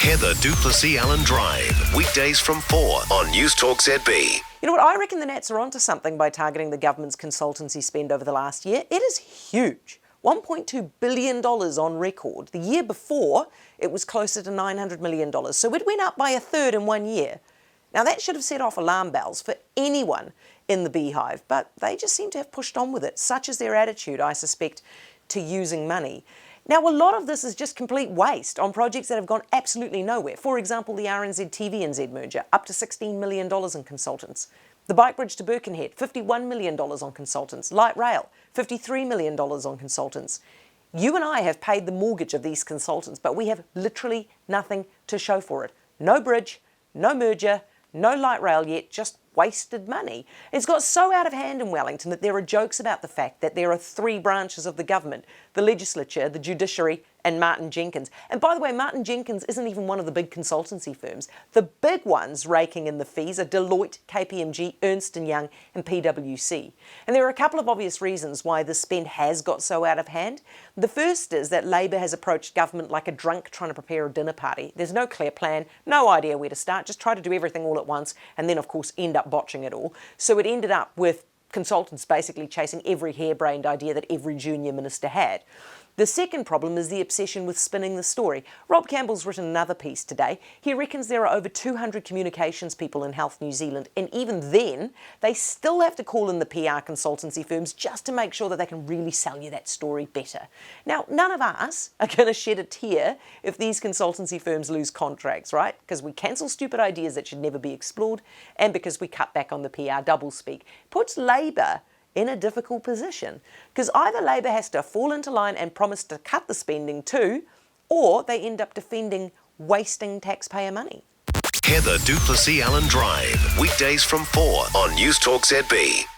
Heather du Plessis-Allan Drive, weekdays from 4 on Newstalk ZB. You know what, I reckon the Nats are onto something by targeting the government's consultancy spend over the last year. It is huge. $1.2 billion on record. The year before, it was closer to $900 million. So it went up by a third in 1 year. Now that should have set off alarm bells for anyone in the beehive, but they just seem to have pushed on with it. Such is their attitude, I suspect, to using money. Now, a lot of this is just complete waste on projects that have gone absolutely nowhere. For example, the RNZ-TVNZ merger, up to $16 million in consultants. The bike bridge to Birkenhead, $51 million on consultants. Light rail, $53 million on consultants. You and I have paid the mortgage of these consultants, but we have literally nothing to show for it. No bridge, no merger, no light rail yet, just wasted money. It's got so out of hand in Wellington that there are jokes about the fact that there are three branches of the government: the legislature, the judiciary, and Martin Jenkins. And by the way, Martin Jenkins isn't even one of the big consultancy firms. The big ones raking in the fees are Deloitte, KPMG, Ernst & Young, and PwC. And there are a couple of obvious reasons why the spend has got so out of hand. The first is that Labor has approached government like a drunk trying to prepare a dinner party. There's no clear plan, no idea where to start, just try to do everything all at once, and then of course end up botching it all. So it ended up with consultants basically chasing every harebrained idea that every junior minister had. The second problem is the obsession with spinning the story. Rob Campbell's written another piece today. He reckons there are over 200 communications people in Health New Zealand, and even then, they still have to call in the PR consultancy firms just to make sure that they can really sell you that story better. Now, none of us are going to shed a tear if these consultancy firms lose contracts, right? Because we cancel stupid ideas that should never be explored, and because we cut back on the PR doublespeak. Puts Labor in a difficult position, because either Labor has to fall into line and promise to cut the spending too, or they end up defending wasting taxpayer money. Heather du Plessis-Allan Drive, weekdays from 4 on Newstalk ZB.